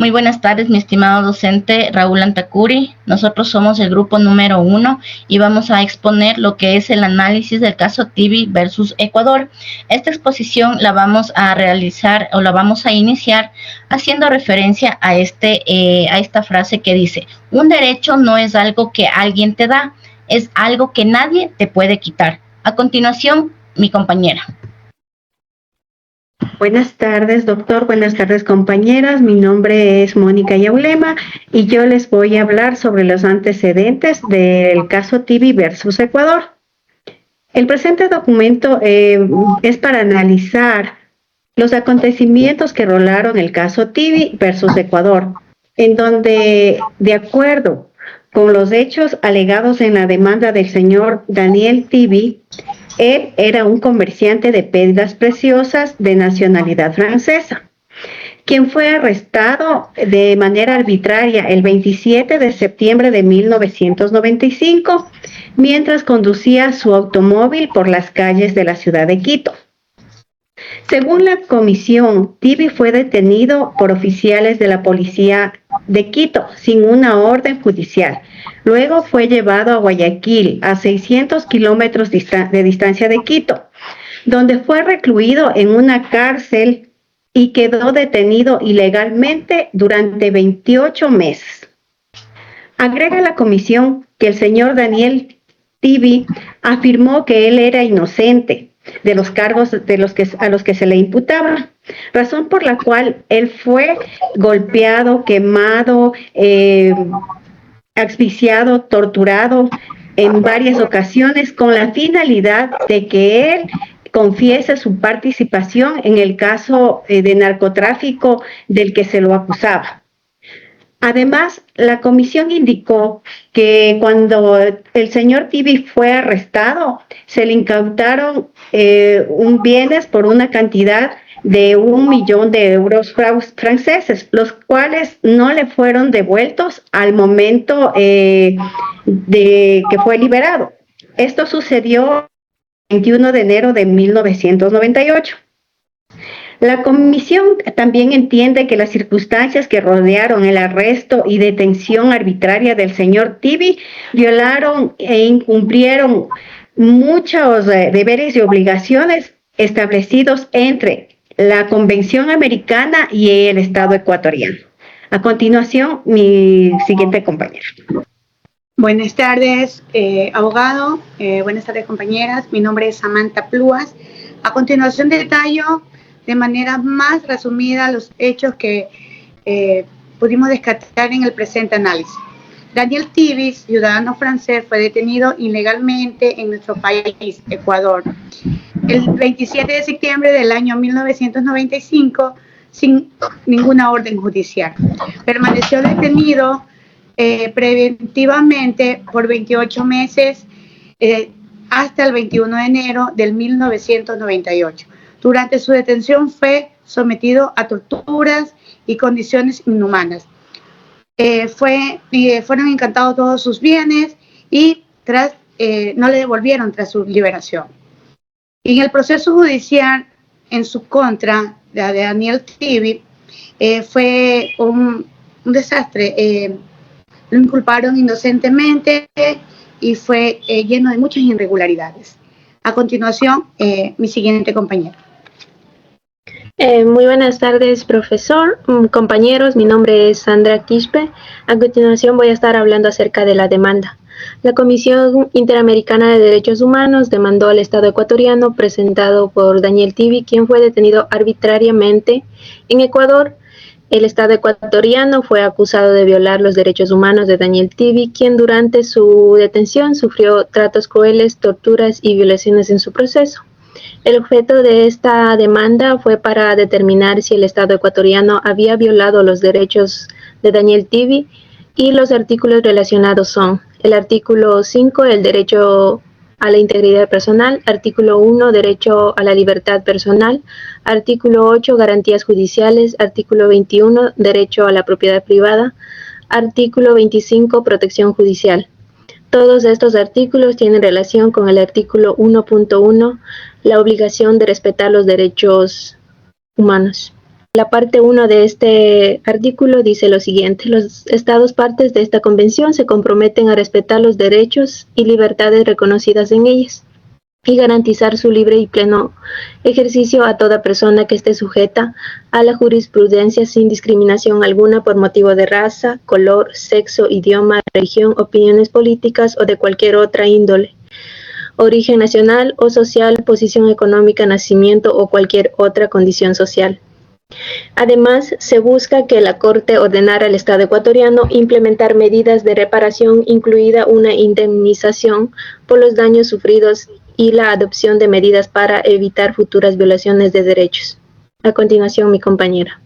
Muy buenas tardes, mi estimado docente Raúl Antacuri. Nosotros somos el grupo número 1 y vamos a exponer lo que es el análisis del caso Tibi versus Ecuador. Esta exposición la vamos a realizar o la vamos a iniciar haciendo referencia a esta frase que dice: un derecho no es algo que alguien te da, es algo que nadie te puede quitar. A continuación, mi compañera. Buenas tardes, doctor. Buenas tardes, compañeras. Mi nombre es Mónica Yaulema y yo les voy a hablar sobre los antecedentes del caso Tibi versus Ecuador. El presente documento es para analizar los acontecimientos que rolaron el caso Tibi versus Ecuador, en donde, de acuerdo con los hechos alegados en la demanda del señor Daniel Tibi, él era un comerciante de piedras preciosas de nacionalidad francesa, quien fue arrestado de manera arbitraria el 27 de septiembre de 1995, mientras conducía su automóvil por las calles de la ciudad de Quito. Según la comisión, Tibi fue detenido por oficiales de la policía de Quito sin una orden judicial. Luego fue llevado a Guayaquil, a 600 kilómetros de distancia de Quito, donde fue recluido en una cárcel y quedó detenido ilegalmente durante 28 meses. Agrega la comisión que el señor Daniel Tibi afirmó que él era inocente de los cargos a los que se le imputaba, razón por la cual él fue golpeado, quemado, asfixiado, torturado en varias ocasiones con la finalidad de que él confiese su participación en el caso de narcotráfico del que se lo acusaba. Además, la comisión indicó que cuando el señor Tibi fue arrestado, se le incautaron bienes por una cantidad de 1 millón de euros franceses, los cuales no le fueron devueltos al momento de que fue liberado. Esto sucedió el 21 de enero de 1998. La comisión también entiende que las circunstancias que rodearon el arresto y detención arbitraria del señor Tibi violaron e incumplieron muchos deberes y obligaciones establecidos entre la Convención Americana y el Estado ecuatoriano. A continuación, mi siguiente compañera. Buenas tardes, abogado. Buenas tardes, compañeras. Mi nombre es Samantha Pluas. A continuación, detallo de manera más resumida los hechos que pudimos descartar en el presente análisis. Daniel Tibi, ciudadano francés, fue detenido ilegalmente en nuestro país, Ecuador, el 27 de septiembre del año 1995 sin ninguna orden judicial. Permaneció detenido preventivamente por 28 meses hasta el 21 de enero del 1998. Durante su detención fue sometido a torturas y condiciones inhumanas. Fueron incautados todos sus bienes y no le devolvieron tras su liberación. Y en el proceso judicial en su contra de Daniel Tibi fue un desastre. Lo inculparon inocentemente y fue lleno de muchas irregularidades. A continuación, mi siguiente compañero. Muy buenas tardes, profesor, compañeros. Mi nombre es Sandra Quispe. A continuación voy a estar hablando acerca de la demanda. La Comisión Interamericana de Derechos Humanos demandó al Estado ecuatoriano presentado por Daniel Tibi, quien fue detenido arbitrariamente en Ecuador. El Estado ecuatoriano fue acusado de violar los derechos humanos de Daniel Tibi, quien durante su detención sufrió tratos crueles, torturas y violaciones en su proceso. El objeto de esta demanda fue para determinar si el Estado ecuatoriano había violado los derechos de Daniel Tibi, y los artículos relacionados son el artículo 5, el derecho a la integridad personal, artículo 1, derecho a la libertad personal, artículo 8, garantías judiciales, artículo 21, derecho a la propiedad privada, artículo 25, protección judicial. Todos estos artículos tienen relación con el artículo 1.1, la obligación de respetar los derechos humanos. La parte 1 de este artículo dice lo siguiente: los estados partes de esta convención se comprometen a respetar los derechos y libertades reconocidas en ellas y garantizar su libre y pleno ejercicio a toda persona que esté sujeta a la jurisprudencia sin discriminación alguna por motivo de raza, color, sexo, idioma, religión, opiniones políticas o de cualquier otra índole, origen nacional o social, posición económica, nacimiento o cualquier otra condición social. Además, se busca que la Corte ordenara al Estado ecuatoriano implementar medidas de reparación, incluida una indemnización por los daños sufridos y la adopción de medidas para evitar futuras violaciones de derechos. A continuación, mi compañera.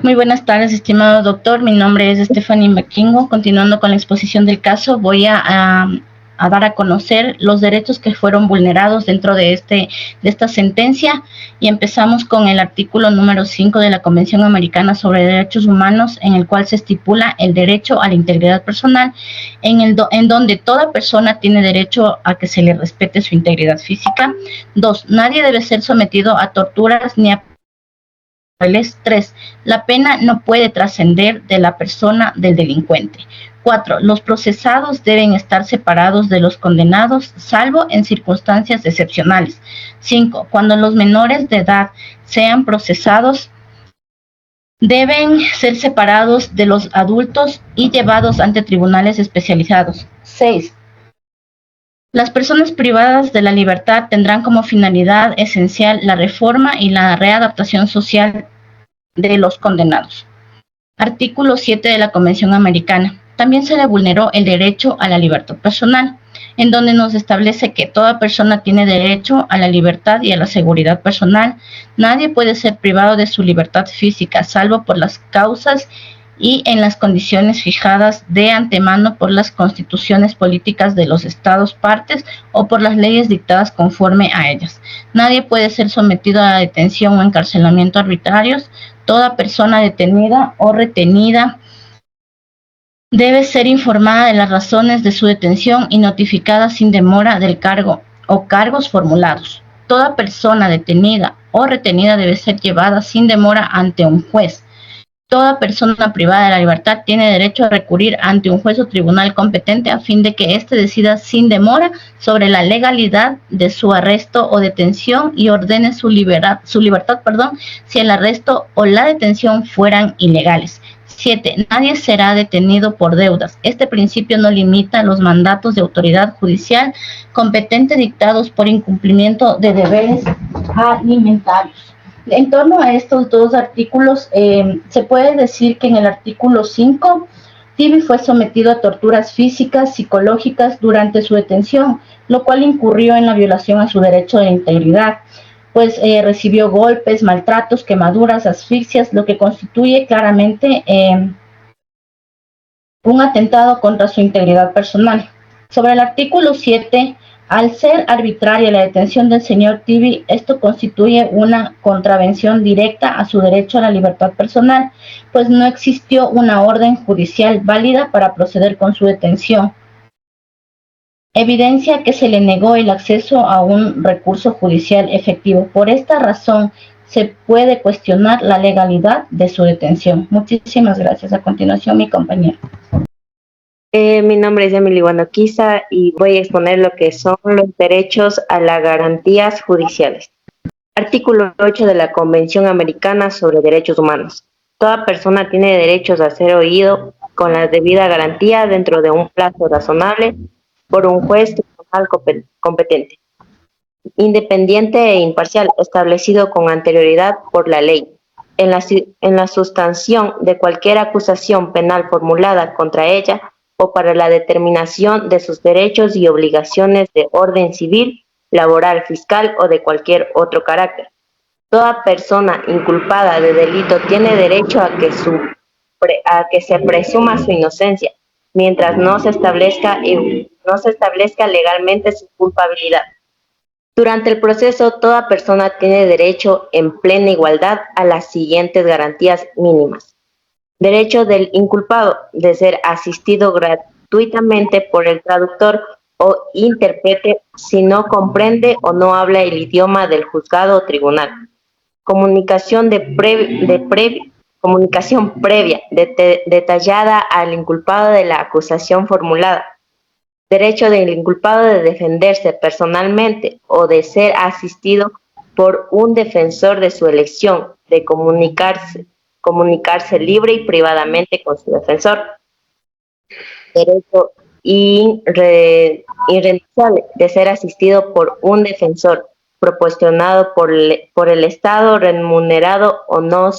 Muy buenas tardes, estimado doctor. Mi nombre es Stephanie Maquingo. Continuando con la exposición del caso, voy a dar a conocer los derechos que fueron vulnerados dentro de esta sentencia, y empezamos con el artículo número 5 de la Convención Americana sobre Derechos Humanos, en el cual se estipula el derecho a la integridad personal, en donde toda persona tiene derecho a que se le respete su integridad física. 2. Nadie debe ser sometido a torturas ni a 3. La pena no puede trascender de la persona del delincuente. 4. Los procesados deben estar separados de los condenados, salvo en circunstancias excepcionales. 5. Cuando los menores de edad sean procesados, deben ser separados de los adultos y llevados ante tribunales especializados. 6. Las personas privadas de la libertad tendrán como finalidad esencial la reforma y la readaptación social de los condenados. Artículo 7 de la Convención Americana. También se le vulneró el derecho a la libertad personal, en donde nos establece que toda persona tiene derecho a la libertad y a la seguridad personal. Nadie puede ser privado de su libertad física, salvo por las causas y en las condiciones fijadas de antemano por las constituciones políticas de los estados partes o por las leyes dictadas conforme a ellas. Nadie puede ser sometido a la detención o encarcelamiento arbitrarios. Toda persona detenida o retenida debe ser informada de las razones de su detención y notificada sin demora del cargo o cargos formulados. Toda persona detenida o retenida debe ser llevada sin demora ante un juez. Toda persona privada de la libertad tiene derecho a recurrir ante un juez o tribunal competente a fin de que éste decida sin demora sobre la legalidad de su arresto o detención y ordene su libertad, si el arresto o la detención fueran ilegales. 7. Nadie será detenido por deudas. Este principio no limita los mandatos de autoridad judicial competente dictados por incumplimiento de deberes alimentarios. En torno a estos dos artículos, se puede decir que en el artículo 5, Tibi fue sometido a torturas físicas, psicológicas durante su detención, lo cual incurrió en la violación a su derecho de integridad, pues recibió golpes, maltratos, quemaduras, asfixias, lo que constituye claramente un atentado contra su integridad personal. Sobre el artículo 7, al ser arbitraria la detención del señor Tibi, esto constituye una contravención directa a su derecho a la libertad personal, pues no existió una orden judicial válida para proceder con su detención. Evidencia que se le negó el acceso a un recurso judicial efectivo. Por esta razón, se puede cuestionar la legalidad de su detención. Muchísimas gracias. A continuación, mi compañero. Mi nombre es Emily Guanoquiza y voy a exponer lo que son los derechos a las garantías judiciales. Artículo 8 de la Convención Americana sobre Derechos Humanos. Toda persona tiene derechos a ser oído con la debida garantía dentro de un plazo razonable por un juez tribunal competente, independiente e imparcial, establecido con anterioridad por la ley. En la sustanción de cualquier acusación penal formulada contra ella o para la determinación de sus derechos y obligaciones de orden civil, laboral, fiscal o de cualquier otro carácter. Toda persona inculpada de delito tiene derecho a que se presuma su inocencia, mientras no se establezca legalmente su culpabilidad. Durante el proceso, toda persona tiene derecho en plena igualdad a las siguientes garantías mínimas. Derecho del inculpado de ser asistido gratuitamente por el traductor o intérprete si no comprende o no habla el idioma del juzgado o tribunal. comunicación comunicación previa detallada al inculpado de la acusación formulada, derecho del inculpado de defenderse personalmente o de ser asistido por un defensor de su elección, de comunicarse libre y privadamente con su defensor, derecho irrenunciable de ser asistido por un defensor proporcionado por el Estado, remunerado o no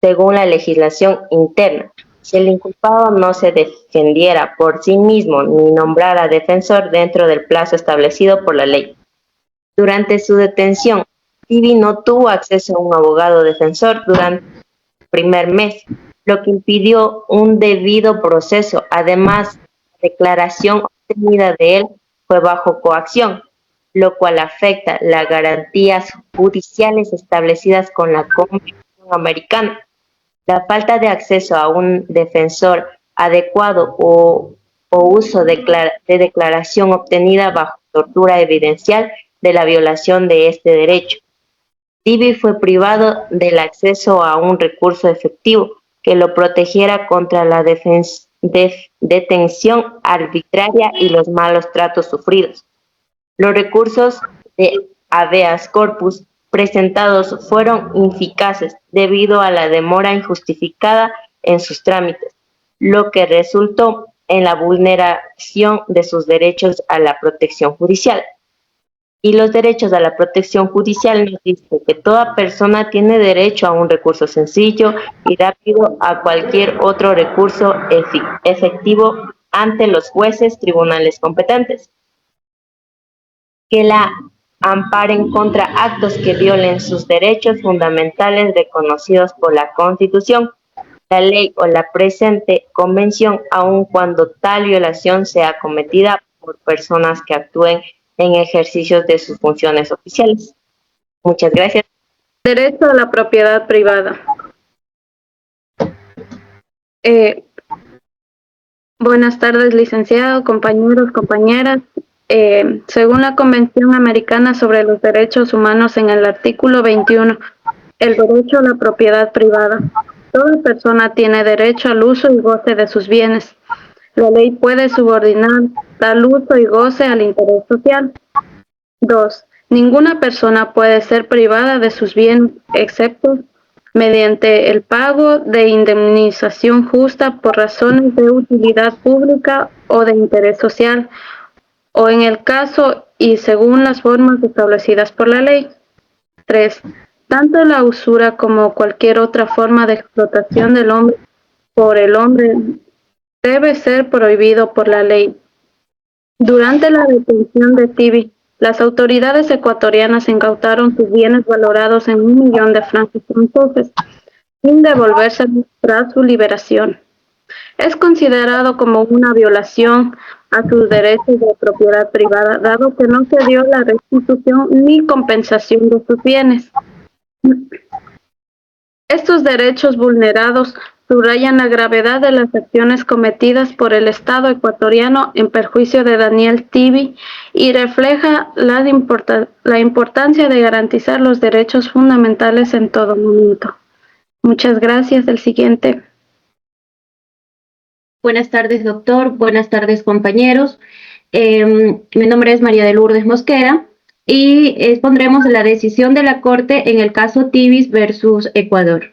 según la legislación interna. Si el inculpado no se defendiera por sí mismo ni nombrara defensor dentro del plazo establecido por la ley. Durante su detención, Tibi no tuvo acceso a un abogado defensor durante el primer mes, lo que impidió un debido proceso. Además, la declaración obtenida de él fue bajo coacción, lo cual afecta las garantías judiciales establecidas con la Convención Americana. La falta de acceso a un defensor adecuado o uso de declaración obtenida bajo tortura evidencial de la violación de este derecho. Tibi fue privado del acceso a un recurso efectivo que lo protegiera contra la detención arbitraria y los malos tratos sufridos. Los recursos de habeas corpus presentados fueron ineficaces debido a la demora injustificada en sus trámites, lo que resultó en la vulneración de sus derechos a la protección judicial. Y los derechos a la protección judicial nos dicen que toda persona tiene derecho a un recurso sencillo y rápido a cualquier otro recurso efectivo ante los jueces, tribunales competentes, que la amparen contra actos que violen sus derechos fundamentales reconocidos por la Constitución, la ley o la presente convención, aun cuando tal violación sea cometida por personas que actúen en ejercicio de sus funciones oficiales. Muchas gracias. Derecho a la propiedad privada. Buenas tardes, licenciado, compañeros, compañeras. Según la Convención Americana sobre los Derechos Humanos, en el artículo 21, el derecho a la propiedad privada. Toda persona tiene derecho al uso y goce de sus bienes. La ley puede subordinar tal uso y goce al interés social. 2. Ninguna persona puede ser privada de sus bienes, excepto mediante el pago de indemnización justa por razones de utilidad pública o de interés social, o en el caso y según las formas establecidas por la ley. 3. Tanto la usura como cualquier otra forma de explotación del hombre por el hombre debe ser prohibido por la ley. Durante la detención de Tibi, las autoridades ecuatorianas incautaron sus bienes valorados en 1 millón de francos franceses, sin devolverse tras su liberación. Es considerado como una violación a sus derechos de propiedad privada, dado que no se dio la restitución ni compensación de sus bienes. Estos derechos vulnerados subrayan la gravedad de las acciones cometidas por el Estado ecuatoriano en perjuicio de Daniel Tibi y refleja la importancia de garantizar los derechos fundamentales en todo momento. Muchas gracias. El siguiente. Buenas tardes, doctor. Buenas tardes, compañeros. Mi nombre es María de Lourdes Mosquera y expondremos la decisión de la Corte en el caso Tibi versus Ecuador.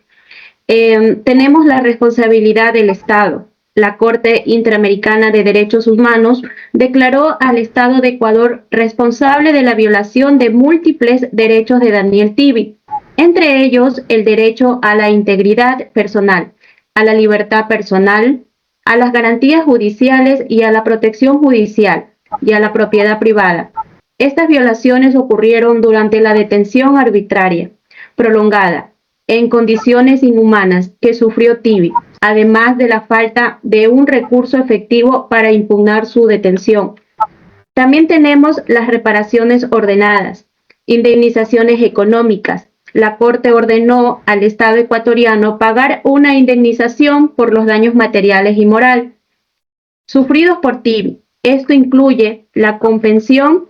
Tenemos la responsabilidad del Estado. La Corte Interamericana de Derechos Humanos declaró al Estado de Ecuador responsable de la violación de múltiples derechos de Daniel Tibi, entre ellos el derecho a la integridad personal, a la libertad personal, a las garantías judiciales y a la protección judicial y a la propiedad privada. Estas violaciones ocurrieron durante la detención arbitraria, prolongada, en condiciones inhumanas que sufrió Tibi, además de la falta de un recurso efectivo para impugnar su detención. También tenemos las reparaciones ordenadas, indemnizaciones económicas. La Corte ordenó al Estado ecuatoriano pagar una indemnización por los daños materiales y moral sufridos por Tibi. Esto incluye la compensación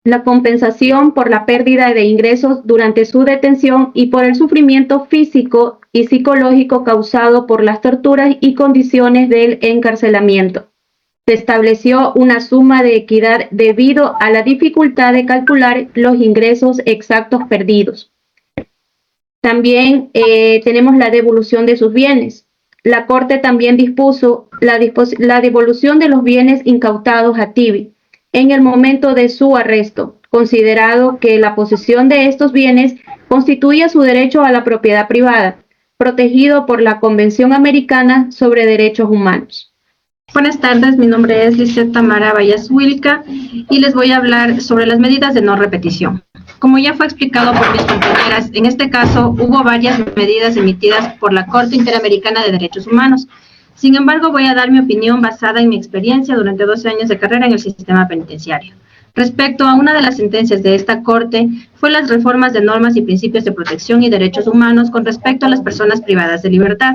la compensación por la pérdida de ingresos durante su detención y por el sufrimiento físico y psicológico causado por las torturas y condiciones del encarcelamiento. Se estableció una suma de equidad debido a la dificultad de calcular los ingresos exactos perdidos. También tenemos la devolución de sus bienes. La Corte también dispuso la devolución de los bienes incautados a Tibi en el momento de su arresto, considerado que la posesión de estos bienes constituía su derecho a la propiedad privada, protegido por la Convención Americana sobre Derechos Humanos. Buenas tardes, mi nombre es Lisette Tamara Vallas Wilca y les voy a hablar sobre las medidas de no repetición. Como ya fue explicado por mis compañeras, en este caso hubo varias medidas emitidas por la Corte Interamericana de Derechos Humanos. Sin embargo, voy a dar mi opinión basada en mi experiencia durante 12 años de carrera en el sistema penitenciario. Respecto a una de las sentencias de esta Corte, fue las reformas de normas y principios de protección y derechos humanos con respecto a las personas privadas de libertad.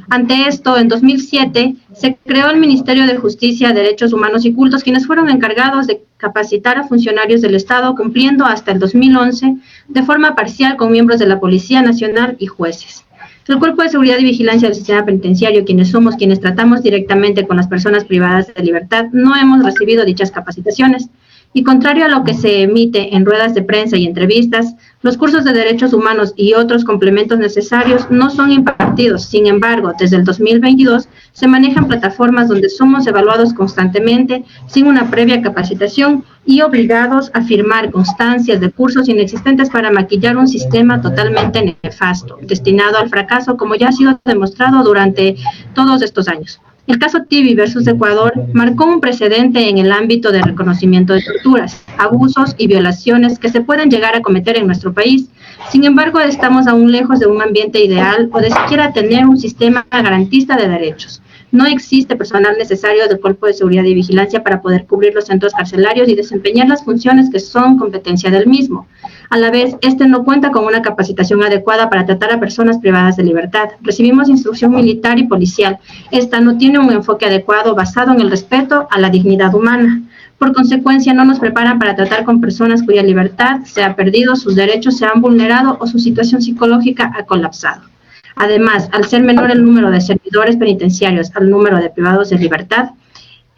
Ante esto, en 2007, se creó el Ministerio de Justicia, Derechos Humanos y Cultos, quienes fueron encargados de capacitar a funcionarios del Estado, cumpliendo hasta el 2011 de forma parcial con miembros de la Policía Nacional y jueces. El Cuerpo de Seguridad y Vigilancia del Sistema Penitenciario, quienes tratamos directamente con las personas privadas de libertad, no hemos recibido dichas capacitaciones. Y contrario a lo que se emite en ruedas de prensa y entrevistas, los cursos de derechos humanos y otros complementos necesarios no son impartidos. Sin embargo, desde el 2022 se manejan plataformas donde somos evaluados constantemente sin una previa capacitación y obligados a firmar constancias de cursos inexistentes para maquillar un sistema totalmente nefasto, destinado al fracaso, como ya ha sido demostrado durante todos estos años. El caso Tibi versus Ecuador marcó un precedente en el ámbito de reconocimiento de torturas, abusos y violaciones que se pueden llegar a cometer en nuestro país. Sin embargo, estamos aún lejos de un ambiente ideal o de siquiera tener un sistema garantista de derechos. No existe personal necesario del Cuerpo de Seguridad y Vigilancia para poder cubrir los centros carcelarios y desempeñar las funciones que son competencia del mismo. A la vez, este no cuenta con una capacitación adecuada para tratar a personas privadas de libertad. Recibimos instrucción militar y policial. Esta no tiene un enfoque adecuado basado en el respeto a la dignidad humana. Por consecuencia, no nos preparan para tratar con personas cuya libertad se ha perdido, sus derechos se han vulnerado o su situación psicológica ha colapsado. Además, al ser menor el número de servidores penitenciarios al número de privados de libertad,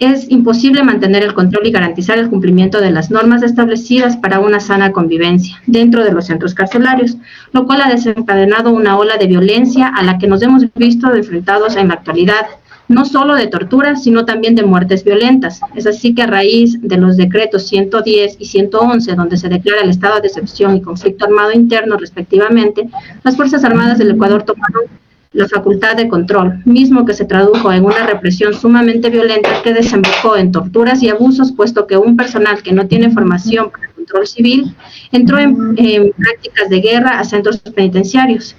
es imposible mantener el control y garantizar el cumplimiento de las normas establecidas para una sana convivencia dentro de los centros carcelarios, lo cual ha desencadenado una ola de violencia a la que nos hemos visto enfrentados en la actualidad, no solo de torturas, sino también de muertes violentas. Es así que a raíz de los decretos 110 y 111, donde se declara el estado de excepción y conflicto armado interno respectivamente, las Fuerzas Armadas del Ecuador tomaron la facultad de control, mismo que se tradujo en una represión sumamente violenta que desembocó en torturas y abusos, puesto que un personal que no tiene formación para control civil entró en prácticas de guerra a centros penitenciarios.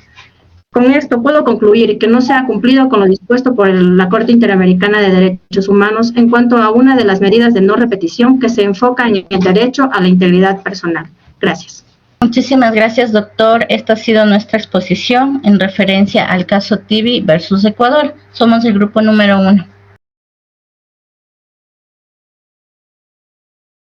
Con esto puedo concluir que no se ha cumplido con lo dispuesto por la Corte Interamericana de Derechos Humanos en cuanto a una de las medidas de no repetición que se enfoca en el derecho a la integridad personal. Gracias. Muchísimas gracias, doctor. Esta ha sido nuestra exposición en referencia al caso Tibi versus Ecuador. Somos el grupo número 1.